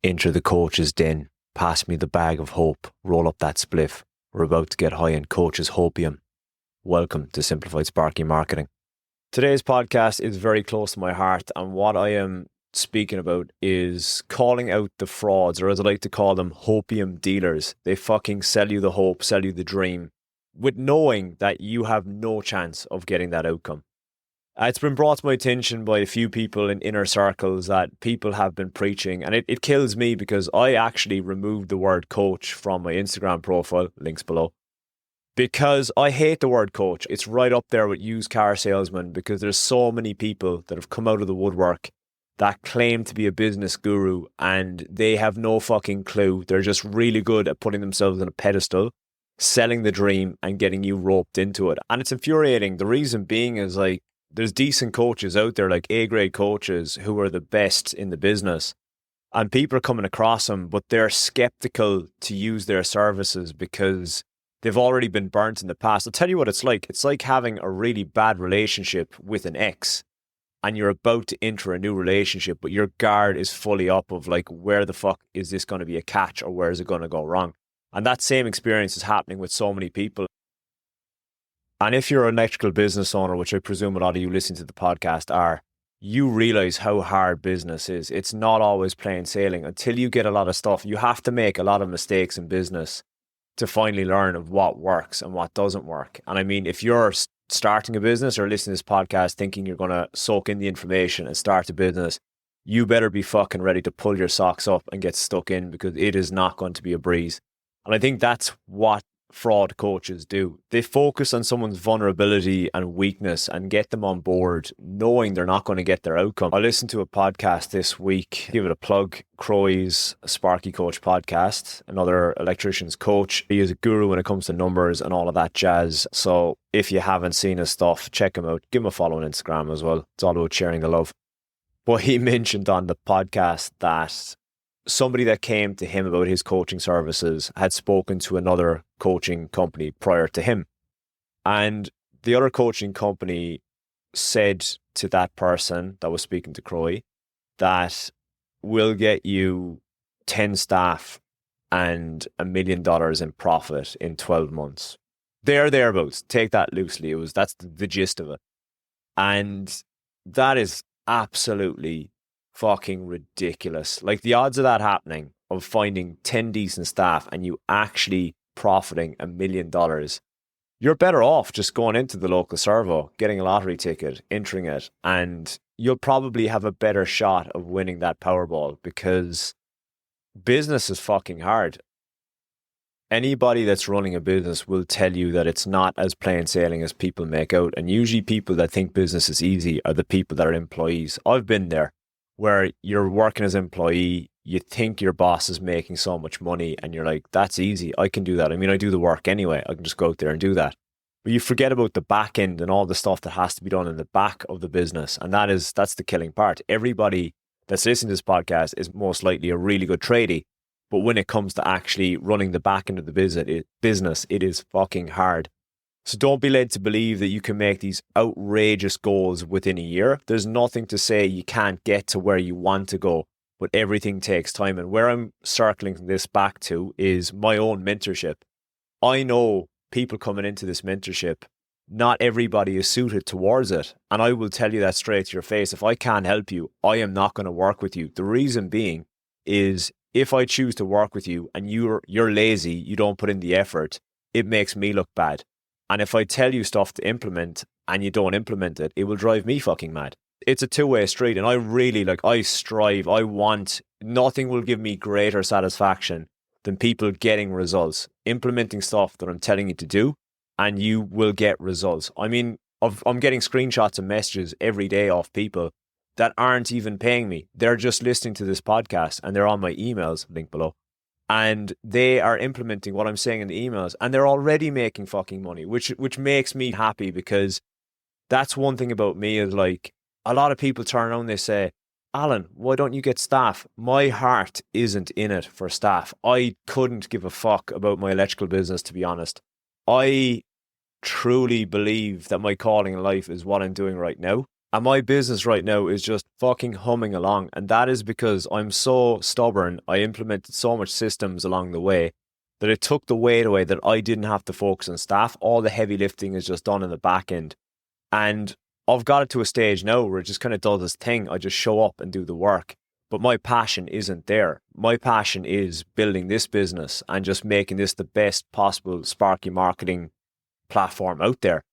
Enter the coach's den. Pass me the bag of hope. Roll up that spliff. We're about to get high in coach's hopium. Welcome to Simplified Sparky Marketing. Today's podcast is very close to my heart, and what I am speaking about is calling out the frauds, or as I like to call them, hopium dealers. They fucking sell you the hope, sell you the dream, with knowing that you have no chance of getting that outcome. It's been brought to my attention by a few people in inner circles that people have been preaching, and it kills me because I actually removed the word coach from my Instagram profile, links below, because I hate the word coach. It's right up there with used car salesman, because there's so many people that have come out of the woodwork that claim to be a business guru and they have no fucking clue. They're just really good at putting themselves on a pedestal, selling the dream and getting you roped into it. And it's infuriating. The reason being is there's decent coaches out there, like A-grade coaches who are the best in the business, and people are coming across them, but they're skeptical to use their services because they've already been burnt in the past. I'll tell you what it's like. It's like having a really bad relationship with an ex, and you're about to enter a new relationship, but your guard is fully up of where the fuck is this going to be a catch, or where is it going to go wrong? And that same experience is happening with so many people. And if you're an electrical business owner, which I presume a lot of you listening to the podcast are, you realize how hard business is. It's not always plain sailing. Until you get a lot of stuff, you have to make a lot of mistakes in business to finally learn of what works and what doesn't work. And I mean, if you're starting a business or listening to this podcast thinking you're going to soak in the information and start a business, you better be fucking ready to pull your socks up and get stuck in, because it is not going to be a breeze. And I think that's what fraud coaches do. They focus on someone's vulnerability and weakness and get them on board, knowing they're not going to get their outcome. I listened to a podcast this week, give it a plug, Croy's Sparky Coach podcast, another electrician's coach. He is a guru when it comes to numbers and all of that jazz. So if you haven't seen his stuff, check him out. Give him a follow on Instagram as well. It's all about sharing the love. But he mentioned on the podcast that somebody that came to him about his coaching services had spoken to another coaching company prior to him. And the other coaching company said to that person that was speaking to Croy that we'll get you 10 staff and $1 million in profit in 12 months. Thereabouts. Take that loosely. That's the gist of it. And that is absolutely fucking ridiculous. The odds of that happening, of finding 10 decent staff and you actually profiting $1 million, you're better off just going into the local servo, getting a lottery ticket, entering it, and you'll probably have a better shot of winning that Powerball, because business is fucking hard. Anybody that's running a business will tell you that it's not as plain sailing as people make out. And usually people that think business is easy are the people that are employees. I've been there, where you're working as an employee, you think your boss is making so much money and you're like, that's easy, I can do that. I mean, I do the work anyway, I can just go out there and do that. But you forget about the back end and all the stuff that has to be done in the back of the business. And that's the killing part. Everybody that's listening to this podcast is most likely a really good tradie. But when it comes to actually running the back end of the business, it is fucking hard. So don't be led to believe that you can make these outrageous goals within a year. There's nothing to say you can't get to where you want to go, but everything takes time. And where I'm circling this back to is my own mentorship. I know people coming into this mentorship, not everybody is suited towards it. And I will tell you that straight to your face. If I can't help you, I am not going to work with you. The reason being is if I choose to work with you and you're lazy, you don't put in the effort, it makes me look bad. And if I tell you stuff to implement and you don't implement it, it will drive me fucking mad. It's a two-way street, and I really I strive, I want, nothing will give me greater satisfaction than people getting results, implementing stuff that I'm telling you to do, and you will get results. I mean, I'm getting screenshots and messages every day off people that aren't even paying me. They're just listening to this podcast and they're on my emails, link below. And they are implementing what I'm saying in the emails, and they're already making fucking money, which makes me happy, because that's one thing about me is a lot of people turn around and they say, Alan, why don't you get staff? My heart isn't in it for staff. I couldn't give a fuck about my electrical business, to be honest. I truly believe that my calling in life is what I'm doing right now. And my business right now is just fucking humming along. And that is because I'm so stubborn. I implemented so much systems along the way that it took the weight away, that I didn't have to focus on staff. All the heavy lifting is just done in the back end. And I've got it to a stage now where it just kind of does this thing. I just show up and do the work. But my passion isn't there. My passion is building this business and just making this the best possible Sparky marketing platform out there.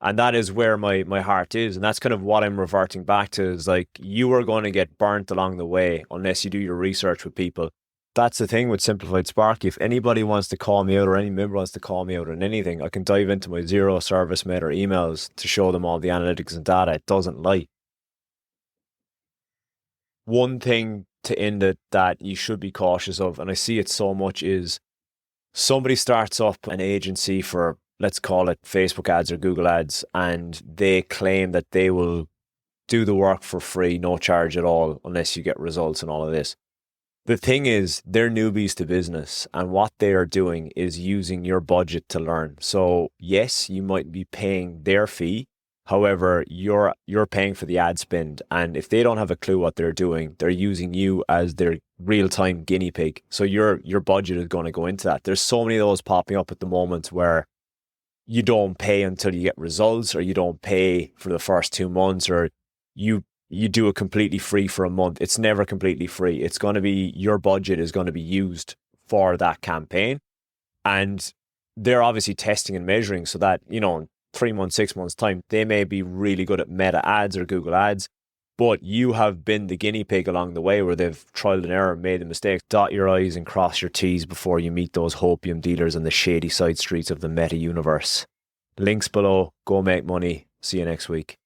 And that is where my heart is. And that's kind of what I'm reverting back to, is like, you are going to get burnt along the way unless you do your research with people. That's the thing with Simplified Sparky. If anybody wants to call me out, or any member wants to call me out on anything, I can dive into my zero service med or emails to show them all the analytics and data. It doesn't lie. One thing to end it that you should be cautious of, and I see it so much, is somebody starts up an agency for, let's call it Facebook ads or Google ads, and they claim that they will do the work for free, no charge at all, unless you get results and all of this. The thing is, they're newbies to business, and what they are doing is using your budget to learn. So yes, you might be paying their fee. However, you're paying for the ad spend, and if they don't have a clue what they're doing, they're using you as their real-time guinea pig. So your budget is going to go into that. There's so many of those popping up at the moment where you don't pay until you get results, or you don't pay for the first 2 months, or you do it completely free for a month. It's never completely free. It's going to be, your budget is going to be used for that campaign. And they're obviously testing and measuring so that, in 3 months, 6 months time, they may be really good at Meta ads or Google ads, but you have been the guinea pig along the way where they've trialed and error, made the mistakes. Dot your I's and cross your T's before you meet those hopium dealers on the shady side streets of the meta universe. Links below. Go make money. See you next week.